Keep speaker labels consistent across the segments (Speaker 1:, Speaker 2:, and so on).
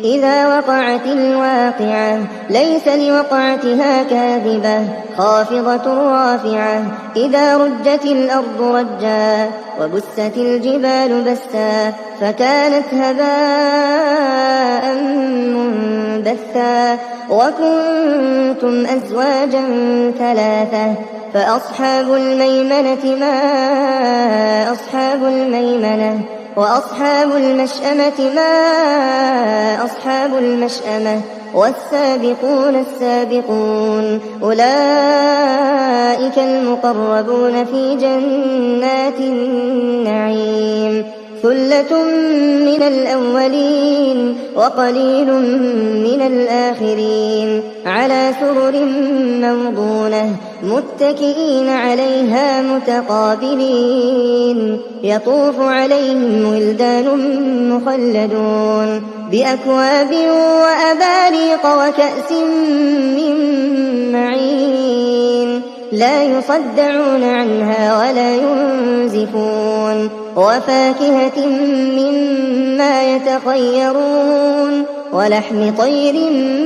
Speaker 1: إذا وقعت الواقعة ليس لوقعتها كاذبة خافضة رافعة إذا رجت الأرض رجا وبست الجبال بسا فكانت هباء منبثا وكنتم أزواجا ثلاثة فأصحاب الميمنة ما أصحاب الميمنة وأصحاب المشأمة ما أصحاب المشأمة والسابقون السابقون أولئك المقربون في جنات النعيم ثلة من الأولين وقليل من الآخرين على سرر موضونة متكئين عليها متقابلين يطوف عليهم ولدان مخلدون بأكواب وأباريق وكأس من معين لا يصدعون عنها ولا ينزفون وفاكهة مما يتخيرون ولحم طير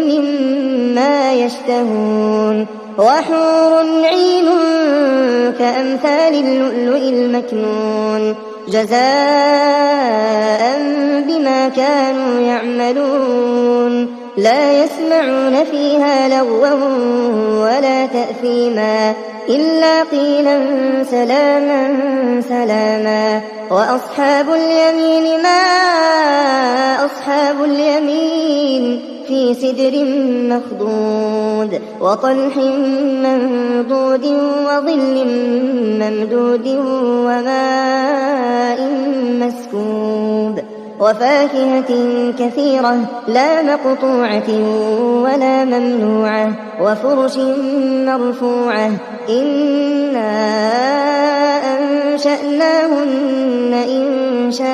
Speaker 1: مما يشتهون وحور عين كأمثال اللؤلؤ المكنون جزاء بما كانوا يعملون لا يسمعون فيها لغوا ولا تأثيما إلا قيلا سلاما سلاما وأصحاب اليمين ما أصحاب اليمين في سدر مخضود وطلح منضود وظل ممدود وماء مسكوب وفاكهة كثيرة لا مقطوعة ولا ممنوعة وفرش مرفوعة إنا أنشأناهن إنشاء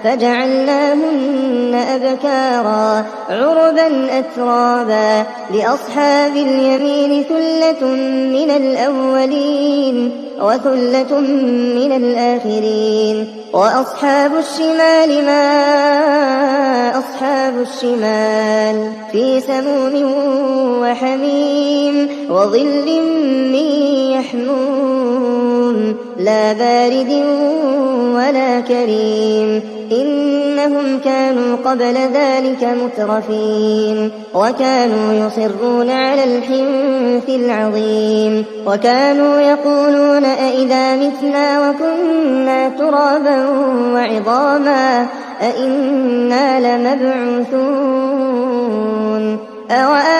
Speaker 1: فجعلناهن أبكارا عربا أترابا لأصحاب اليمين ثلة من الأولين وثلة من الآخرين وأصحاب الشمال ما أصحاب الشمال في سموم وحميم وظل من يحموم لا بارد ولا كريم إنهم كانوا قبل ذلك مترفين وكانوا يصرون على الحنث العظيم وكانوا يقولون أئذا متنا وكنا ترابا وعظاما أئنا لمبعوثون أوآباؤنا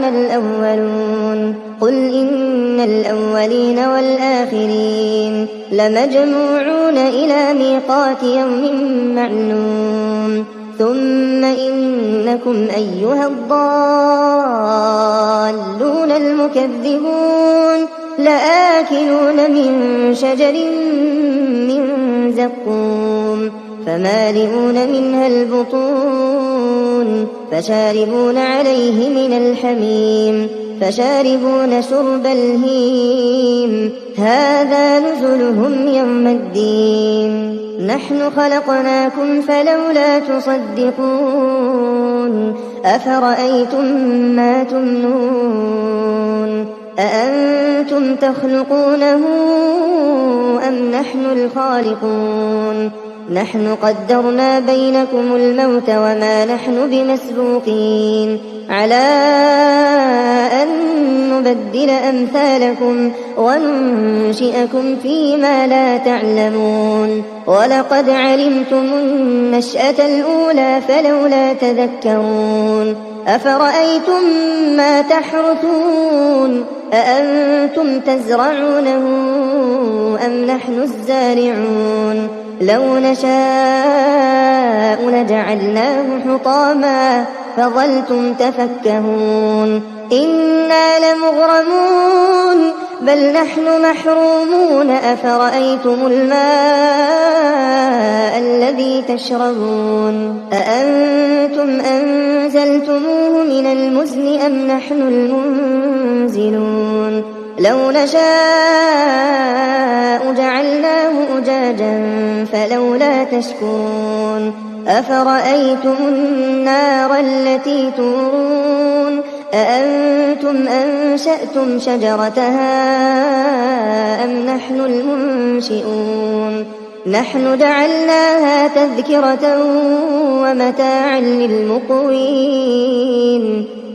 Speaker 1: الأولون قل إن الأولين والآخرين لمجموعون إلى ميقات يوم معلوم ثم إنكم أيها الضالون المكذبون لآكلون من شجر من زقوم فمالئون منها البطون فشاربون عليه من الحميم فشاربون شرب الهيم هذا نزلهم يوم الدين نحن خلقناكم فلولا تصدقون أفرأيتم ما تمنون أأنتم تخلقونه أم نحن الخالقون نحن قدرنا بينكم الموت وما نحن بمسبوقين على أن نبدل أمثالكم وننشئكم فيما لا تعلمون ولقد علمتم النشأة الأولى فلولا تذكرون أفرأيتم ما تحرثون أأنتم تزرعونه أم نحن الزارعون لو نشاء لجعلناه حطاما فظلتم تفكهون إنا لمغرمون بل نحن محرومون أفرأيتم الماء الذي تشربون أأنتم أنزلتموه من المزن أم نحن المنزلون لو نشاء جعلناه أجاجا فلولا تشكرون أفرأيتم النار التي تورون أأنتم أنشأتم شجرتها أم نحن المنشئون نحن جعلناها تذكرة ومتاعا للمقوين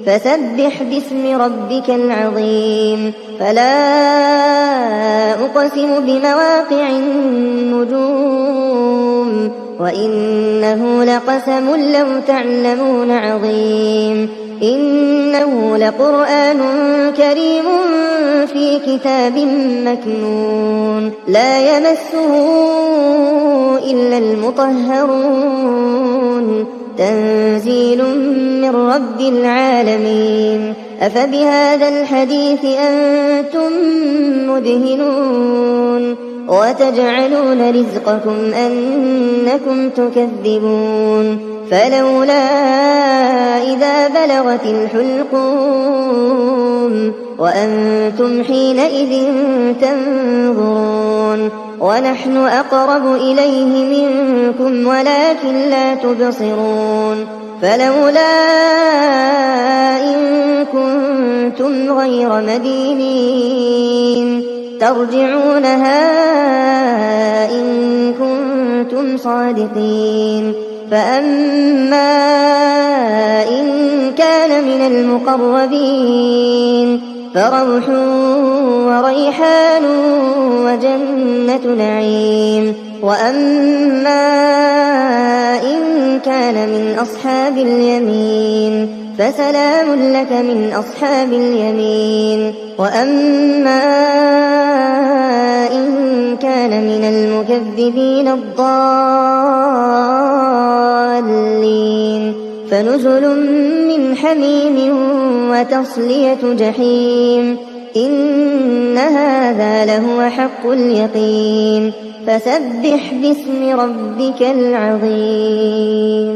Speaker 1: فسبح باسم ربك العظيم فلا أقسم بمواقع النجوم وإنه لقسم لو تعلمون عظيم إنه لقرآن كريم في كتاب مكنون لا يمسه إلا المطهرون تنزيل من رب العالمين أفبهذا الحديث أنتم مدهنون وتجعلون رزقكم أنكم تكذبون فلولا إذا بلغت الحلقوم وأنتم حينئذ تنظرون ونحن أقرب إليه منكم ولكن لا تبصرون فلولا إن كنتم غير مدينين ترجعونها إن كنتم صادقين فأما إن كان من المقربين فروح وريحان وجنة نعيم وأما إن كان من أصحاب اليمين فسلام لك من أصحاب اليمين وأما إن كان من المكذبين الضالين فنزل من حميم وتصلية جحيم إن هذا لهو حق اليقين فسبح باسم ربك العظيم